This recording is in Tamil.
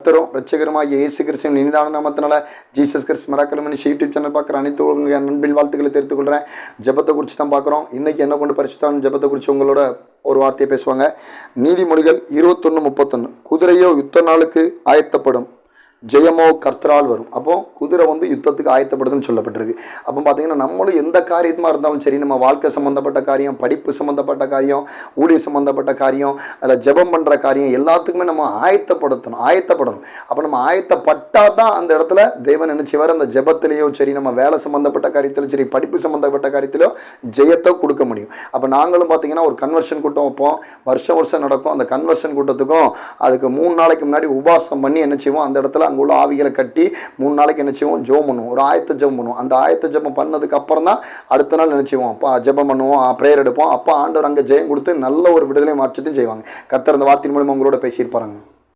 ரட்சகருமாகிய இயேசு கிறிஸ்துவின் இனிதான நாமத்தினால Jesus Christ miracle ministry YouTube channel பார்க்குற அனைத்து நண்பின் வாழ்த்துக்களை தெரிவித்துக் கொள்கிறேன். ஜெபத்தை குறித்து தான் பார்க்குறோம். இன்றைக்கி என்ன கொண்டு பரிசுத்தான் ஜெபத்தை குறித்து உங்களோட ஒரு வார்த்தையை பேசுவாங்க. நீதிமொழிகள் 21:31 குதிரையோ யுத்த நாளுக்கு ஆயத்தப்படும், ஜெயமோ கர்த்தரால் வரும். அப்போ குதிரை யுத்தத்துக்கு ஆயத்தப்படுதுன்னு சொல்லப்பட்டிருக்கு. அப்போ பார்த்தீங்கன்னா நம்மளும் எந்த காரியமாக இருந்தாலும் சரி, நம்ம வாழ்க்கை சம்மந்தப்பட்ட காரியம், படிப்பு சம்மந்தப்பட்ட காரியம், ஊழிய சம்மந்தப்பட்ட காரியம், அதில் ஜெபம் பண்ணுற காரியம் எல்லாத்துக்குமே நம்ம ஆயத்தப்படணும். அப்போ நம்ம ஆயத்தப்பட்டால் தான் அந்த இடத்துல தேவன் நினைச்சவர் அந்த ஜெபத்திலேயோ சரி, நம்ம வேலை சம்மந்தப்பட்ட காரியத்திலும் சரி, படிப்பு சம்மந்தப்பட்ட காரியத்திலோ ஜெயத்தை கொடுக்க முடியும். அப்போ நாங்களும் பார்த்தீங்கன்னா ஒரு கன்வர்ஷன் கூட்டம் வைப்போம், வருஷம் நடக்கும். அந்த கன்வர்ஷன் கூட்டத்துக்கும் அதுக்கு 3 நாளைக்கு முன்னாடி உபாசம் பண்ணி என்ன செய்வோம், அந்த இடத்துல அங்கே உள்ள ஆவிகளை கட்டி 3 நாளைக்கு என்ன செய்வோம், ஜெபம் பண்ணுவோம். ஒரு ஆயத்த ஜெபம் பண்ணுவோம். அந்த ஆயத்த ஜெபம் பண்ணதுக்கு அப்புறம் தான் அடுத்த நாள் என்ன செய்வோம், அப்போ ஜெபம் பண்ணுவோம், ப்ரேயர் எடுப்போம். அப்போ ஆண்டவர் அங்கே ஜெயம் கொடுத்து நல்ல ஒரு விடுதலை மாற்றத்தையும் செய்வாங்க. கர்த்தர் அந்த வார்த்தையின் மூலமாக உங்களோட பேசியிருப்பாங்க.